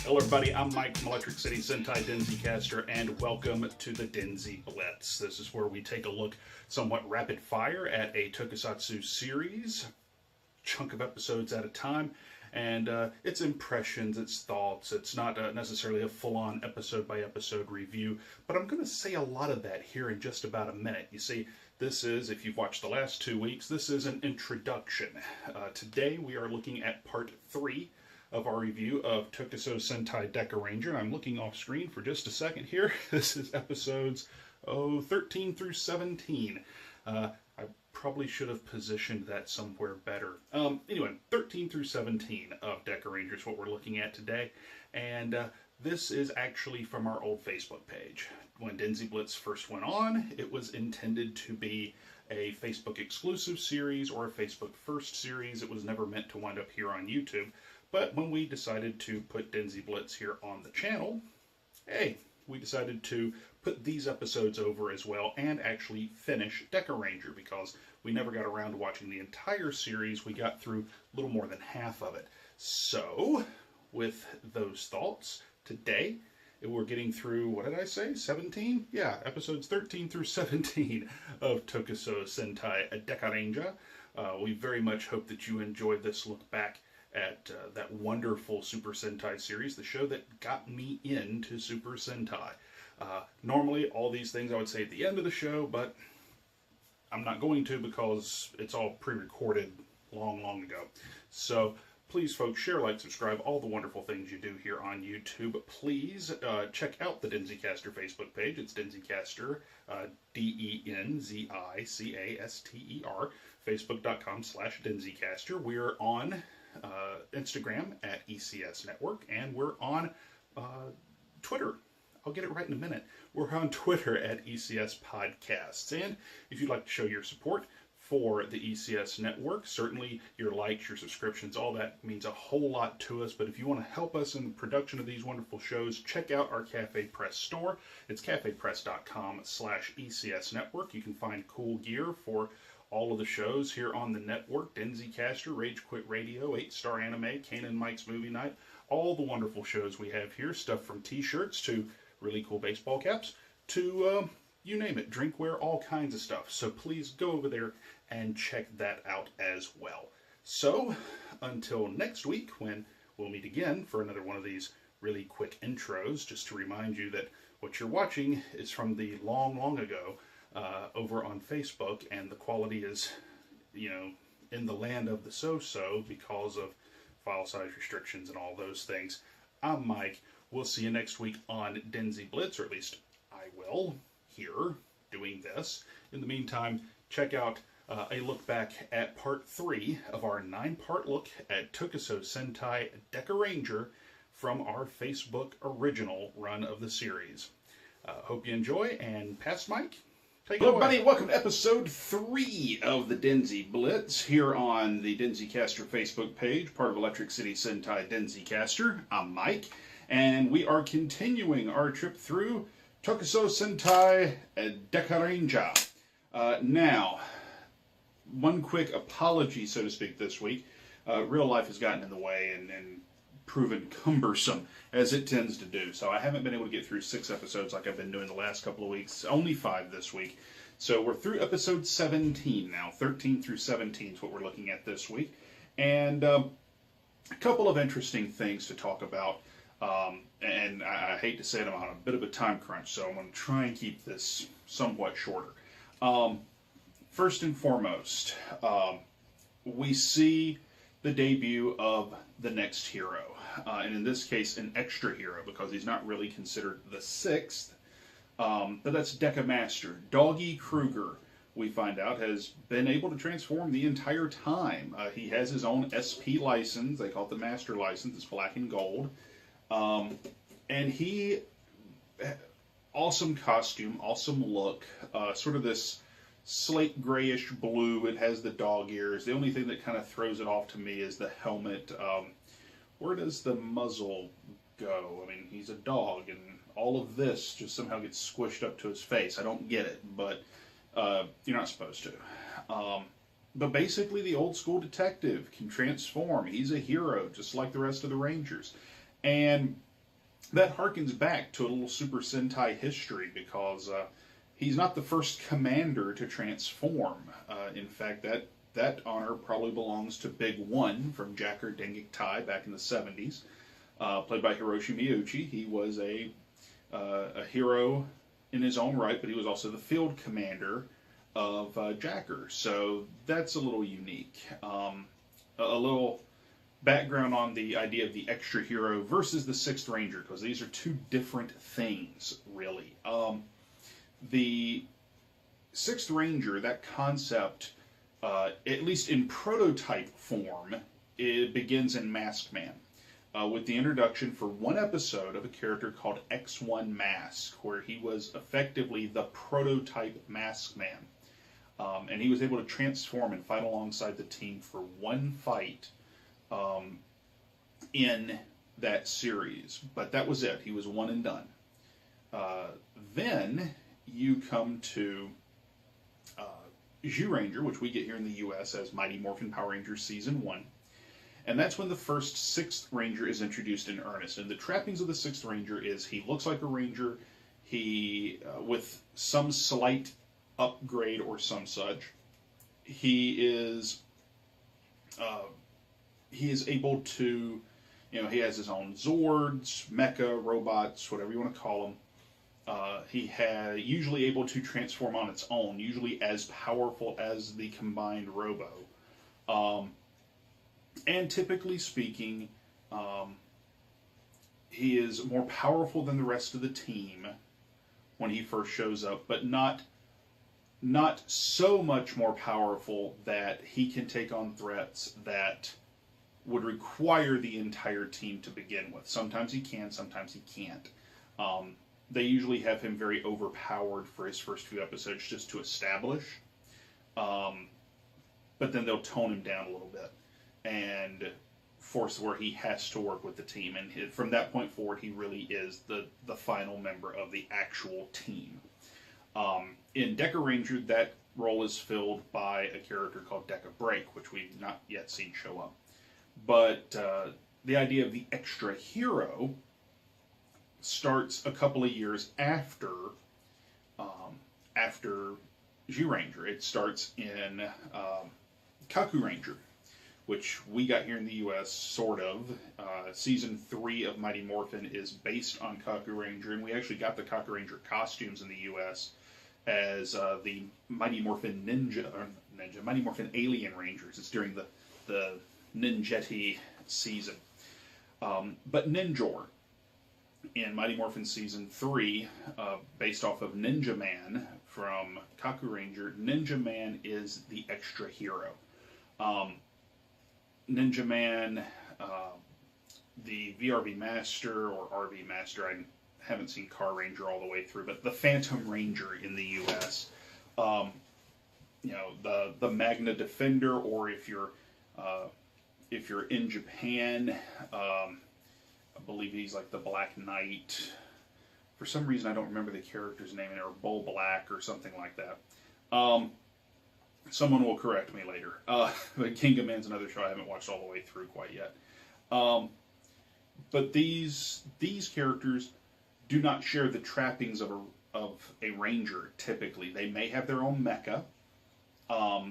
Hello everybody, I'm Mike from Electric City Sentai DenziCaster, and welcome to the DenziBlitz. This is where we take a look somewhat rapid fire at a tokusatsu series, chunk of episodes at a time, and its impressions, its thoughts. It's not necessarily a full-on episode-by-episode review, but I'm going to say a lot of that here in just about a minute. You see, this is, if you've watched the last 2 weeks, this is an introduction. Today we are looking at part 3 of our review of Tokusou Sentai Dekaranger, and I'm looking off screen for just a second here. This is episodes 13 through 17. I probably should have positioned that somewhere better. Anyway, 13 through 17 of Dekaranger is what we're looking at today, and this is actually from our old Facebook page. When DenziBlitz first went on, it was intended to be a Facebook exclusive series or a Facebook first series. It was never meant to wind up here on YouTube. But when we decided to put DenziBlitz here on the channel, hey, we decided to put these episodes over as well and actually finish Dekaranger, because we never got around to watching the entire series. We got through a little more than half of it. So, with those thoughts, today we're getting through, what did I say, 17? Yeah, episodes 13 through 17 of Tokusou Sentai Dekaranger. We very much hope that you enjoyed this look back at that wonderful Super Sentai series, the show that got me into Super Sentai. Normally, all these things I would say at the end of the show, but I'm not going to because it's all pre-recorded long ago. So, please, folks, share, like, subscribe, all the wonderful things you do here on YouTube. Please check out the DenziCaster Facebook page. It's DenziCaster, DenziCaster, facebook.com/DenziCaster. We're on Instagram at ECS Network, and we're on Twitter. I'll get it right in a minute. We're on Twitter at ECS Podcasts. And if you'd like to show your support for the ECS Network, certainly your likes, your subscriptions, all that means a whole lot to us. But if you want to help us in the production of these wonderful shows, check out our Cafe Press store. It's cafepress.com/ECS Network. You can find cool gear for all of the shows here on the network: DenziCaster, Rage Quit Radio, 8-Star Anime, Kane and Mike's Movie Night, all the wonderful shows we have here, stuff from t-shirts to really cool baseball caps to, you name it, drinkware, all kinds of stuff. So please go over there and check that out as well. So, until next week, when we'll meet again for another one of these really quick intros, just to remind you that what you're watching is from the long ago, over on Facebook, and the quality is, you know, in the land of the so-so because of file size restrictions and all those things. I'm Mike. We'll see you next week on DenziBlitz, or at least I will, here, doing this. In the meantime, check out a look back at part 3 of our 9-part look at Tokusou Sentai Dekaranger from our Facebook original run of the series. Hope you enjoy, and past Mike. Hello everybody, welcome to episode 3 of the DenziBlitz here on the DenziCaster Facebook page, part of Electric City Sentai DenziCaster. I'm Mike, and we are continuing our trip through Tokusou Sentai Dekaranger. Now, one quick apology, so to speak, this week. Real life has gotten in the way and proven cumbersome, as it tends to do. So I haven't been able to get through 6 episodes like I've been doing the last couple of weeks. Only 5 this week. So we're through episode 17 now. 13 through 17 is what we're looking at this week. And a couple of interesting things to talk about. And I hate to say it, I'm on a bit of a time crunch, so I'm going to try and keep this somewhat shorter. First and foremost, we see the debut of the next hero. And in this case, an extra hero, because he's not really considered the 6th. But that's Deka Master. Doggy Kruger, we find out, has been able to transform the entire time. He has his own SP license. They call it the Master License. It's black and gold. And he, awesome costume, awesome look. Sort of this slate grayish blue. It has the dog ears. The only thing that kind of throws it off to me is the helmet. Where does the muzzle go? I mean, he's a dog, and all of this just somehow gets squished up to his face. I don't get it, but you're not supposed to. But basically, the old school detective can transform. He's a hero, just like the rest of the Rangers. And that harkens back to a little Super Sentai history, because he's not the first commander to transform. In fact, that honor probably belongs to Big One from Jacker Dengektai back in the 70s, played by Hiroshi Miyuchi. He was a hero in his own right, but he was also the field commander of Jacker. So that's a little unique. A little background on the idea of the extra hero versus the Sixth Ranger, because these are two different things, really. The Sixth Ranger, that concept, at least in prototype form, it begins in Masked Man, with the introduction for one episode of a character called X1 Mask, where he was effectively the prototype Masked Man. And he was able to transform and fight alongside the team for one fight in that series. But that was it. He was one and done. Then you come to Zyuranger, which we get here in the U.S. as Mighty Morphin Power Rangers Season 1. And that's when the first Sixth Ranger is introduced in earnest. And the trappings of the Sixth Ranger is he looks like a Ranger, he, with some slight upgrade or some such, he is able to, he has his own Zords, mecha, robots, whatever you want to call them. He usually able to transform on its own, usually as powerful as the combined Robo. And typically speaking, he is more powerful than the rest of the team when he first shows up, but not so much more powerful that he can take on threats that would require the entire team to begin with. Sometimes he can, sometimes he can't. They usually have him very overpowered for his first few episodes just to establish. But then they'll tone him down a little bit and force where he has to work with the team. And from that point forward, he really is the final member of the actual team. In Dekaranger, that role is filled by a character called Deka Break, which we've not yet seen show up. But the idea of the extra hero starts a couple of years after Zyuranger. It starts in Kaku Ranger, which we got here in the U.S., sort of. Season 3 of Mighty Morphin is based on Kaku Ranger, and we actually got the Kaku Ranger costumes in the U.S. as the Mighty Morphin Mighty Morphin Alien Rangers. It's during the Ninjetti season. But Ninjor, in Mighty Morphin Season 3, based off of Ninja Man from Kaku Ranger, Ninja Man is the extra hero. Ninja Man, the VRV Master, or RV Master, I haven't seen Car Ranger all the way through, but the Phantom Ranger in the U.S., the Magna Defender, or if you're in Japan, I believe he's like the Black Knight. For some reason, I don't remember the character's name, or Bull Black or something like that. Someone will correct me later. But King of Man's another show I haven't watched all the way through quite yet. But these characters do not share the trappings of a ranger, typically. They may have their own mecha.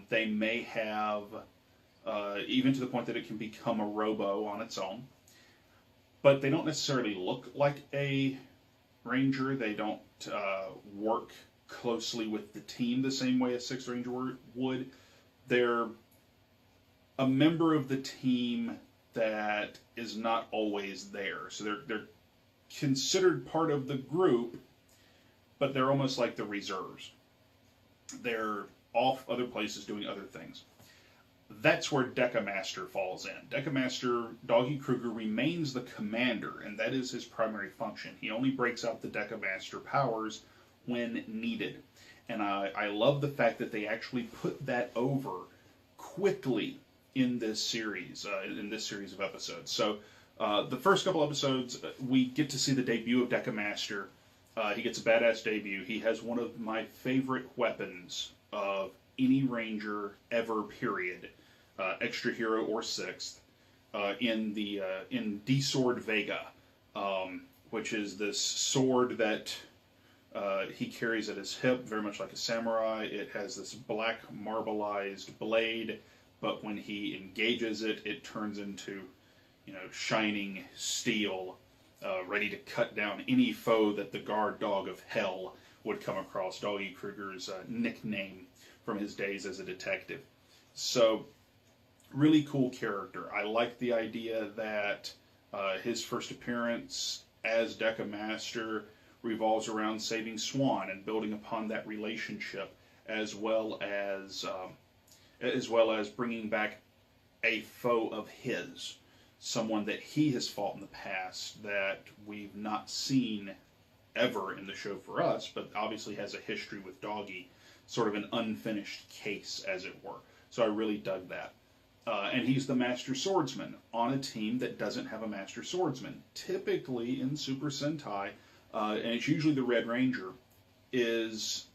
They may have, even to the point that it can become a robo on its own. But they don't necessarily look like a ranger. They don't work closely with the team the same way a Sixth Ranger would. They're a member of the team that is not always there. So they're considered part of the group, but they're almost like the reserves. They're off other places doing other things. That's where Deka Master falls in. Deka Master, Doggy Kruger, remains the commander, and that is his primary function. He only breaks out the Deka Master powers when needed. And I love the fact that they actually put that over quickly in this series of episodes. So the first couple episodes, we get to see the debut of Deka Master. He gets a badass debut. He has one of my favorite weapons of any Ranger ever, period. Extra hero or Sixth, in D-Sword Vega, which is this sword that he carries at his hip, very much like a samurai. It has this black marbleized blade, but when he engages it, it turns into, shining steel, ready to cut down any foe that the guard dog of hell would come across. Doggy Kruger's nickname from his days as a detective. So, really cool character. I like the idea that his first appearance as Deca Master revolves around saving Swan and building upon that relationship, as well as bringing back a foe of his, someone that he has fought in the past that we've not seen ever in the show for us, but obviously has a history with Doggy, sort of an unfinished case, as it were. So I really dug that. And he's the Master Swordsman on a team that doesn't have a Master Swordsman. Typically in Super Sentai, and it's usually the Red Ranger, is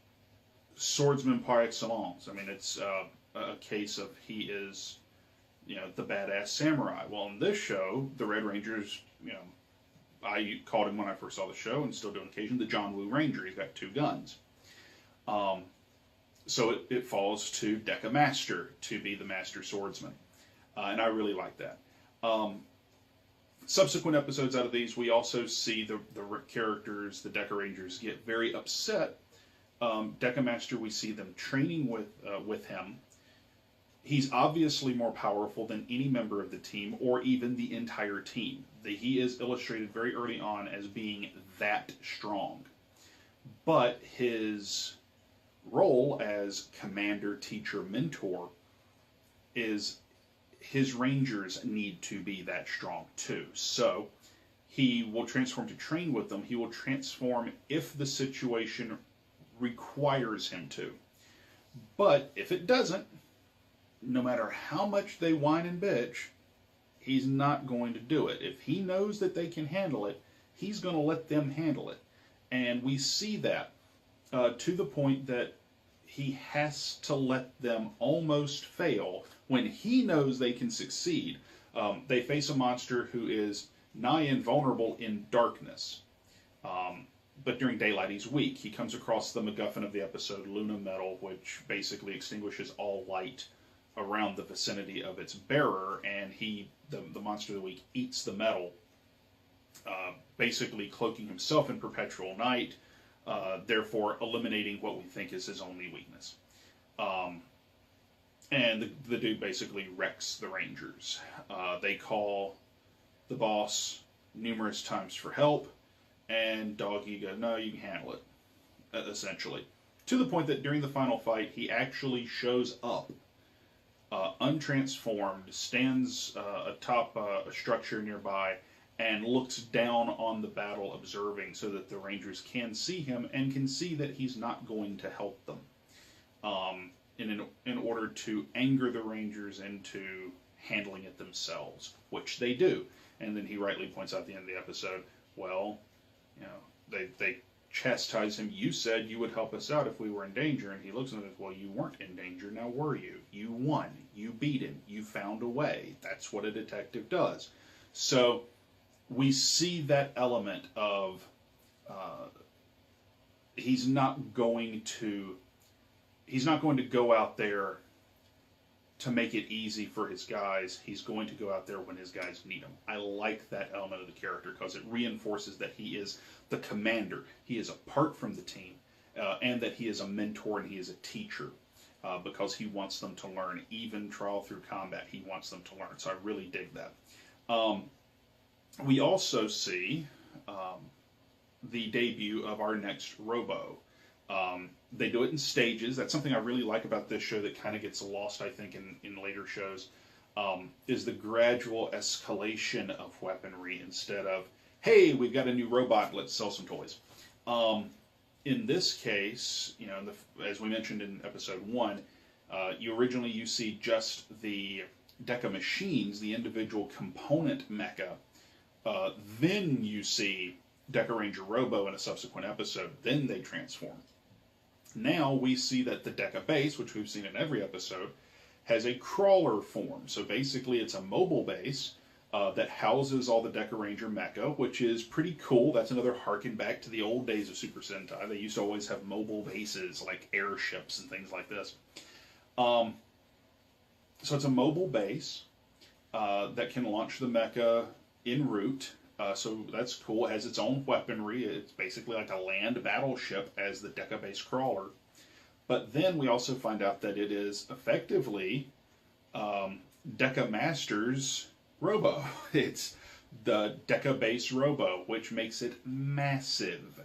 swordsman par excellence. I mean, it's a case of he is, the badass samurai. Well, in this show, the Red Ranger's, I called him when I first saw the show, and still do on occasion, the John Woo Ranger. He's got 2 guns. So it falls to Deca Master to be the Master Swordsman. And I really like that. Subsequent episodes out of these, we also see the characters, the Dekarangers, get very upset. Deca Master, we see them training with him. He's obviously more powerful than any member of the team, or even the entire team. He is illustrated very early on as being that strong. But his role as commander, teacher, mentor is his Rangers need to be that strong too. So he will transform to train with them. He will transform if the situation requires him to. But if it doesn't, no matter how much they whine and bitch, he's not going to do it. If he knows that they can handle it, he's going to let them handle it. And we see that to the point that he has to let them almost fail when he knows they can succeed. They face a monster who is nigh invulnerable in darkness. But during daylight, he's weak. He comes across the MacGuffin of the episode, Luna Metal, which basically extinguishes all light around the vicinity of its bearer, and the monster of the week eats the metal, basically cloaking himself in perpetual night, therefore eliminating what we think is his only weakness. And the dude basically wrecks the Rangers. They call the boss numerous times for help, and Doggy goes, no, you can handle it, essentially. To the point that during the final fight, he actually shows up, untransformed, stands atop a structure nearby, and looks down on the battle observing so that the Rangers can see him and can see that he's not going to help them. In order to anger the Rangers into handling it themselves, which they do. And then he rightly points out at the end of the episode, well, they chastise him. You said you would help us out if we were in danger. And he looks at them and says, well, you weren't in danger, now were you? You won. You beat him. You found a way. That's what a detective does. So we see that element of he's not going to go out there to make it easy for his guys. He's going to go out there when his guys need him. I like that element of the character because it reinforces that he is the commander. He is apart from the team, and that he is a mentor and he is a teacher, because he wants them to learn. Even trial through combat, he wants them to learn. So I really dig that. We also see the debut of our next Robo. They do it in stages. That's something I really like about this show that kind of gets lost, I think, in later shows, is the gradual escalation of weaponry instead of, hey, we've got a new robot, let's sell some toys. In this case, as we mentioned in episode 1, you see just the Deca machines, the individual component mecha. Then you see Dekaranger Robo in a subsequent episode. Then they transform. Now we see that the Deca base, which we've seen in every episode, has a crawler form. So basically it's a mobile base that houses all the Dekaranger mecha, which is pretty cool. That's another harken back to the old days of Super Sentai. They used to always have mobile bases like airships and things like this. So it's a mobile base that can launch the mecha en route. So that's cool. It has its own weaponry. It's basically like a land battleship as the Deka base crawler. But then we also find out that it is effectively Deka Master's Robo. It's the Deka base Robo, which makes it massive.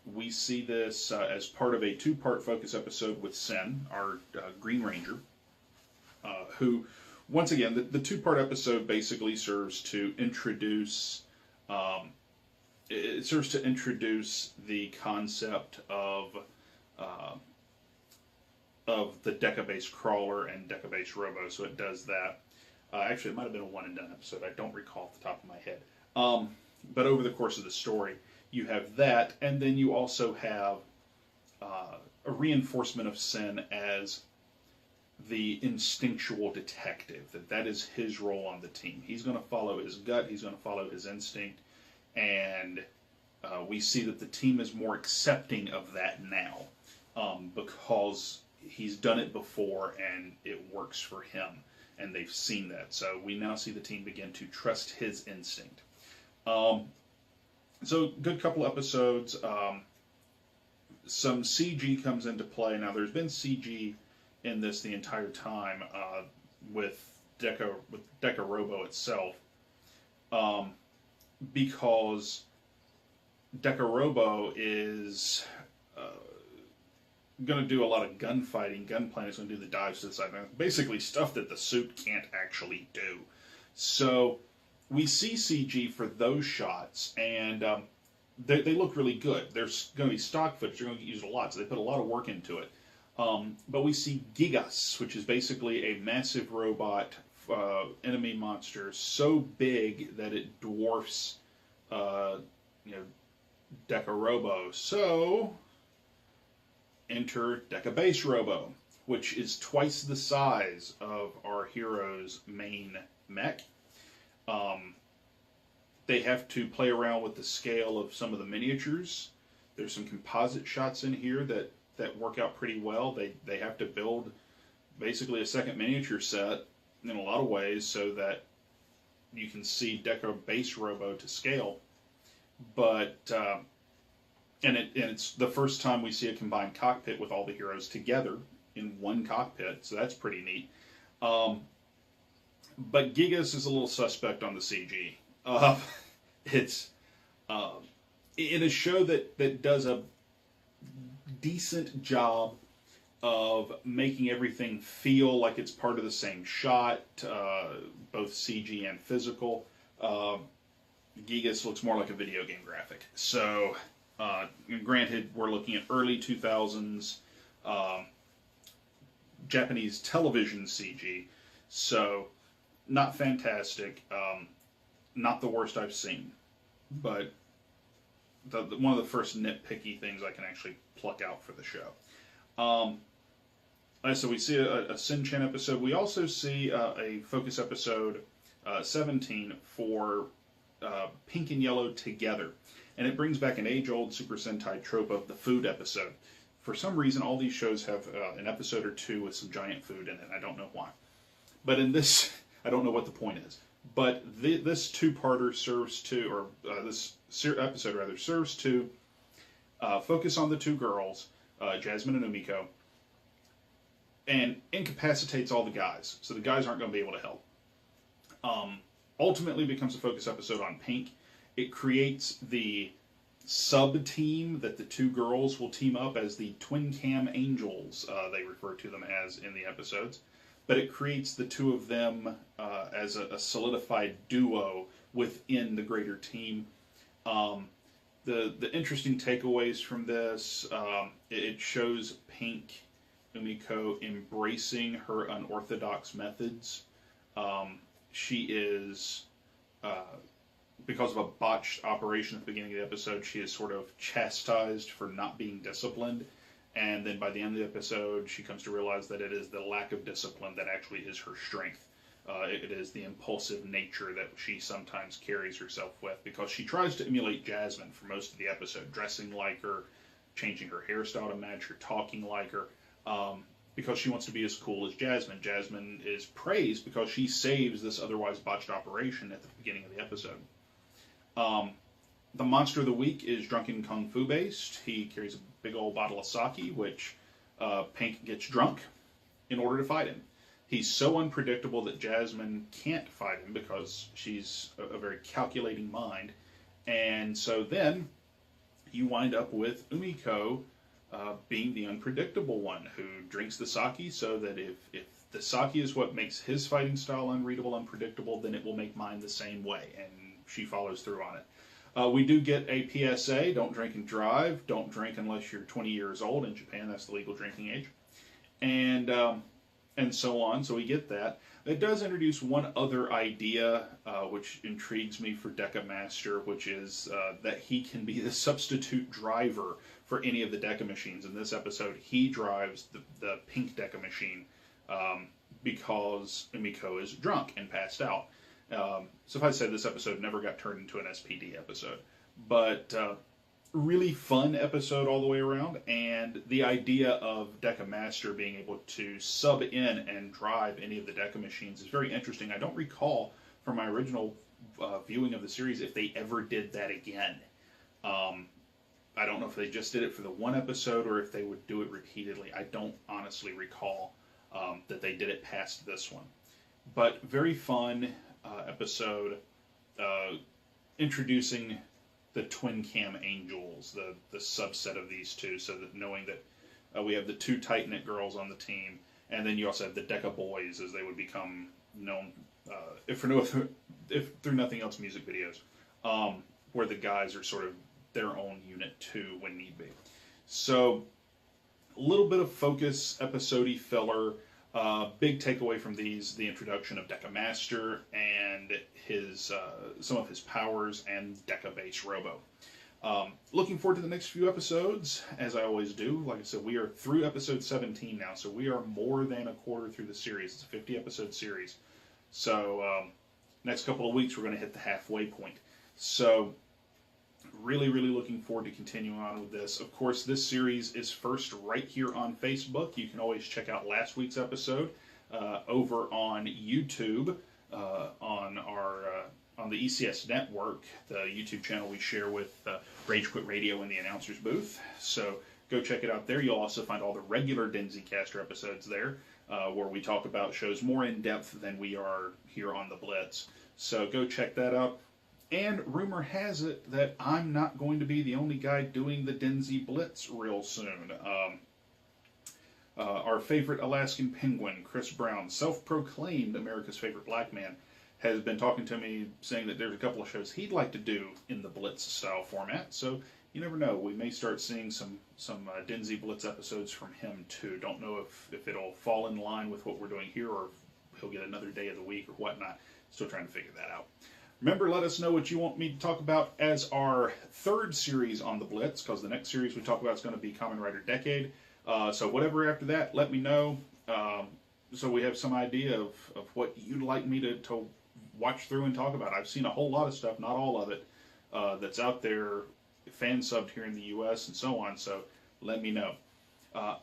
We see this as part of a two-part focus episode with Sen, our Green Ranger, who, once again, the two-part episode basically serves to introduce the concept of the Deka base crawler and Deka base Robo. So it does that. Actually, it might have been a one and done episode. I don't recall off the top of my head. But over the course of the story, you have that, and then you also have a reinforcement of Sen as the instinctual detective. That is his role on the team. He's going to follow his gut. He's going to follow his instinct, and we see that the team is more accepting of that now because he's done it before and it works for him. And they've seen that. So we now see the team begin to trust his instinct. So good couple episodes. Some CG comes into play. Now there's been CG in this the entire time with Deka Robo itself. Because Deka Robo is going to do a lot of gunfighting. Gunplane is going to do the dives to the side. Basically stuff that the suit can't actually do. So we see CG for those shots, and they look really good. There's going to be stock footage. They're going to get used a lot, so they put a lot of work into it. But we see Gigas, which is basically a massive robot enemy monster, so big that it dwarfs Deka Robo. So enter Deka base Robo, which is twice the size of our hero's main mech. They have to play around with the scale of some of the miniatures. There's some composite shots in here that work out pretty well. They have to build basically a second miniature set in a lot of ways so that you can see Deka base Robo to scale. But it's the first time we see a combined cockpit with all the heroes together in one cockpit, so that's pretty neat. But Gigas is a little suspect on the CG. It's in a show that does a decent job of making everything feel like it's part of the same shot, both CG and physical. Gigas looks more like a video game graphic. So, granted, we're looking at early 2000s Japanese television CG, so not fantastic, not the worst I've seen, but one of the first nitpicky things I can actually pluck out for the show. So we see a Sin-Chan episode. We also see a focus episode 17 for Pink and Yellow Together. And it brings back an age-old Super Sentai trope of the food episode. For some reason, all these shows have an episode or two with some giant food in it. I don't know why. But in this, I don't know what the point is. But this two-parter serves to, or this episode rather, serves to focus on the two girls, Jasmine and Umiko, and incapacitates all the guys. So the guys aren't going to be able to help. Ultimately becomes a focus episode on Pink. It creates the sub-team that the two girls will team up as the Twin Cam Angels, they refer to them as in the episodes. But it creates the two of them as a solidified duo within the greater team. The interesting takeaways from this, it shows Pink Umiko embracing her unorthodox methods. She is, because of a botched operation at the beginning of the episode, she is sort of chastised for not being disciplined. And then by the end of the episode, she comes to realize that it is the lack of discipline that actually is her strength. It is the impulsive nature that she sometimes carries herself with, because she tries to emulate Jasmine for most of the episode, dressing like her, changing her hairstyle to match her, talking like her, because she wants to be as cool as Jasmine. Jasmine is praised because she saves this otherwise botched operation at the beginning of the episode. The monster of the week is Drunken Kung Fu based. He carries a big old bottle of sake, which Pink gets drunk in order to fight him. He's so unpredictable that Jasmine can't fight him because she's a very calculating mind. And so then you wind up with Umiko being the unpredictable one, who drinks the sake so that if the sake is what makes his fighting style unreadable, unpredictable, then it will make mine the same way. And she follows through on it. We do get a PSA, don't drink and drive. Don't drink unless you're 20 years old. In Japan, that's the legal drinking age. And so on, so we get that. It does introduce one other idea, which intrigues me for Deca Master, which is that he can be the substitute driver for any of the Deca machines. In this episode, he drives the pink Deca machine because Umiko is drunk and passed out. So if I say this episode never got turned into an S.P.D. episode. But really fun episode all the way around, and the idea of Deca Master being able to sub in and drive any of the Deca machines is very interesting. I don't recall from my original viewing of the series if they ever did that again. I don't know if they just did it for the one episode or if they would do it repeatedly. I don't honestly recall that they did it past this one. But very fun episode introducing the twin cam angels, the subset of these two, so that knowing that we have the two tight-knit girls on the team, and then you also have the Deca boys, as they would become known, if through nothing else, music videos, where the guys are sort of their own unit too, when need be. So, a little bit of focus, episode-y filler. Big takeaway from these, the introduction of Deca Master and his some of his powers and Deca Base Robo. Looking forward to the next few episodes, as I always do. Like I said, we are through episode 17 now, so we are more than a quarter through the series. It's a 50-episode series. So, next couple of weeks, we're going to hit the halfway point. So, really, really looking forward to continuing on with this. Of course, this series is first right here on Facebook. You can always check out last week's episode over on YouTube, on the ECS network, the YouTube channel we share with Rage Quit Radio in the announcer's booth. So go check it out there. You'll also find all the regular DenziCaster episodes there, where we talk about shows more in depth than we are here on the Blitz. So go check that out. And rumor has it that I'm not going to be the only guy doing the DenziBlitz real soon. Our favorite Alaskan penguin, Chris Brown, self-proclaimed America's favorite black man, has been talking to me saying that there's a couple of shows he'd like to do in the Blitz-style format. So you never know. We may start seeing some DenziBlitz episodes from him too. Don't know if it'll fall in line with what we're doing here, or if he'll get another day of the week or whatnot. Still trying to figure that out. Remember, let us know what you want me to talk about as our third series on the Blitz, because the next series we talk about is going to be Kamen Rider Decade. So whatever after that, let me know, so we have some idea of what you'd like me to watch through and talk about. I've seen a whole lot of stuff, not all of it, that's out there, fan-subbed here in the U.S. and so on, so let me know.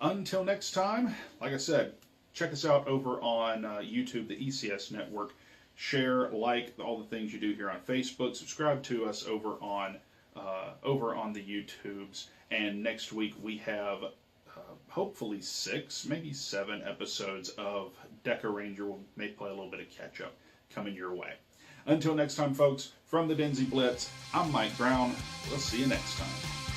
Until next time, like I said, check us out over on YouTube, the ECS network. Share, like, all the things you do here on Facebook. Subscribe to us over on the YouTubes. And next week we have hopefully 6, maybe 7 episodes of Dekaranger. We may play a little bit of catch-up coming your way. Until next time, folks, from the DenziBlitz, I'm Mike Brown. We'll see you next time.